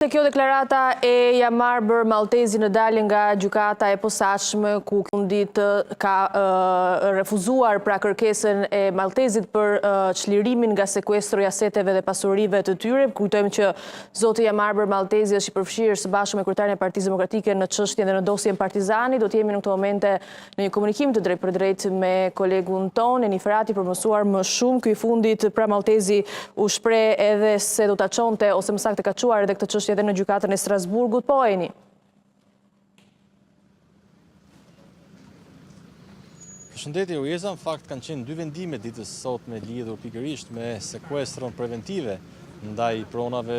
Kjo deklarata e Jamarbër Maltezi në dalje nga gjykata e posaçme ku fundit ka refuzuar pra kërkesën e Maltezit për çlirimin nga sekuestri i aseteve dhe pasurive të tyre. Kujtojmë që zoti Jamarbër Maltezi është i përfshirë së bashku me kryetarin e Partisë Demokratike në çështjen dhe në dosjen Partizani. Do të jemi në këtë momente në një komunikim të drejtë për drejtë me kolegun ton Eni Ferati për mësuar më shumë. Ky fundit pra Maltezi u shpreh edhe se do ta çonte ose më saktë ka çuar edhe këtë çështje edhe në gjykatën e Strasburgut. Po, Eni. Përshëndetje, Ujeza, në fakt kanë qenë dy vendime ditës sot me lidhur pikërisht me sekuestron preventive ndaj pronave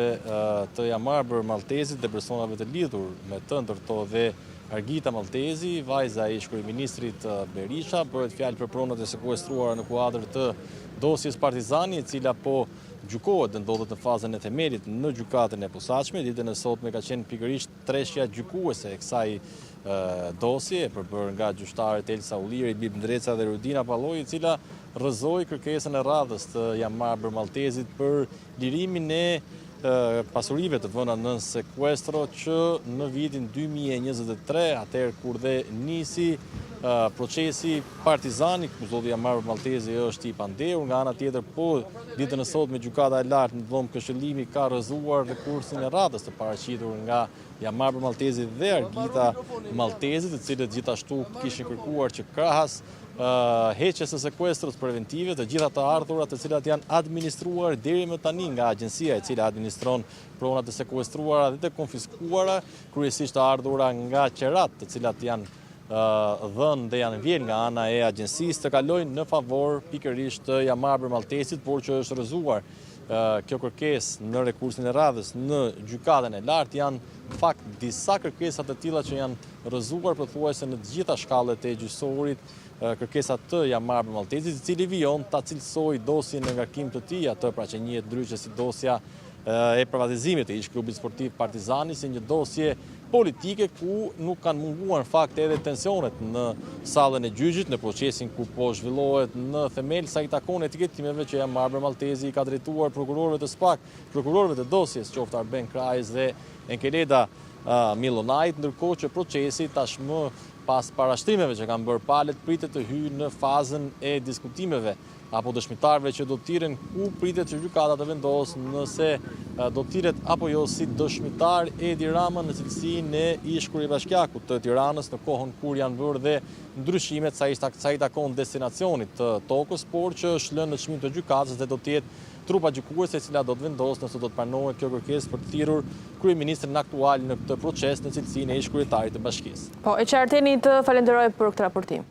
të Jamarbër Maltezit dhe personave të lidhur me të, ndërto dhe Argita Maltezi, vajza e ish-kryeministrit Berisha, bëhet fjalë për pronat e sekuestruara në kuadër të dosjes Partizani, e cila po gjykohet dhe ndodhet në fazën e themelit në gjykatën e posaçme. Ditën e sotme ka qenë pikërisht treshja gjykuese e kësaj dosje, përbërë nga gjyqtarët Elsa Ulliri, Bib Ndreca dhe Rudina Palloj, e cila rrëzoi kërkesën e radhës të Jamarbër Maltezit për lirimin e pasurive të vëna në sekuestro që në vitin 2023, atëherë kur dhe nisi procesi Partizani, ku zoti Jamarbër Maltezi është i pandehur. Nga ana tjetër, po ditën e sotme gjykata e lartë në dhomë këshillimi ka rrëzuar rekursin e radhës të paraqitur nga Jamarbër Maltezi dhe Argita Maltezit, të cilët gjithashtu kishin kërkuar që krahas heqjes së sekuestrës preventive, të gjitha të ardhurat të cilat janë administruar deri më tani nga agjencia e cila administron pronat e sekuestruara dhe të konfiskuara, kryesisht të ardhura nga qerat, të cilat janë dhënë dhe janë vjen nga ana e agjencisë, të kalojnë në favor pikërisht të Jamarbër Maltezit, por që është rrëzuar kjo kërkesë në rekursin e radhës në gjykatën e lartë. Janë në fakt disa kërkesa të tilla që janë rrëzuar pothuajse në të gjitha shkallët e gjyqësorit, kërkesat të Jamarbër Maltezit, i cili vijon ta cilësoj dosjen në ngarkim të tij, atë pra që njihet ndryshe si dosja e privatizimit të ish-klubit sportiv Partizani, si një dosje politike ku nuk kanë munguar në fakt edhe tensionet në sallën e gjyqit, në procesin ku po zhvillohet në themel sa i takon etiketimeve që Jamarbër Maltezi i ka drejtuar prokurorëve të SPAK, prokurorëve të dosjes, qoftë Arben Krajës dhe Enkeleda Milonajt, ndërkohë që procesi tashmë pas parashtrimeve që kanë bërë palët pritet të hyjë në fazën e diskutimeve apo dëshmitarëve që do t'irren, ku pritet që gjykata të vendosë nëse do t'irret apo jo si dëshmitar Edi Rama në cilësinë e ish-kryebashkiakut të Tiranës në kohën kur janë bërë dhe ndryshimet sa i takon destinacionit të tokës, por që është lënë në çmim të gjykatës dhe do të jetë trupa gjykuese e cila do të vendosë nëse do të pranohet kjo kërkesë për të thirrur kryeministrin aktual në këtë proces në cilësinë e ish-kryetarit të bashkisë. Po, e qartë, Eni, të falenderoj për këtë raportim.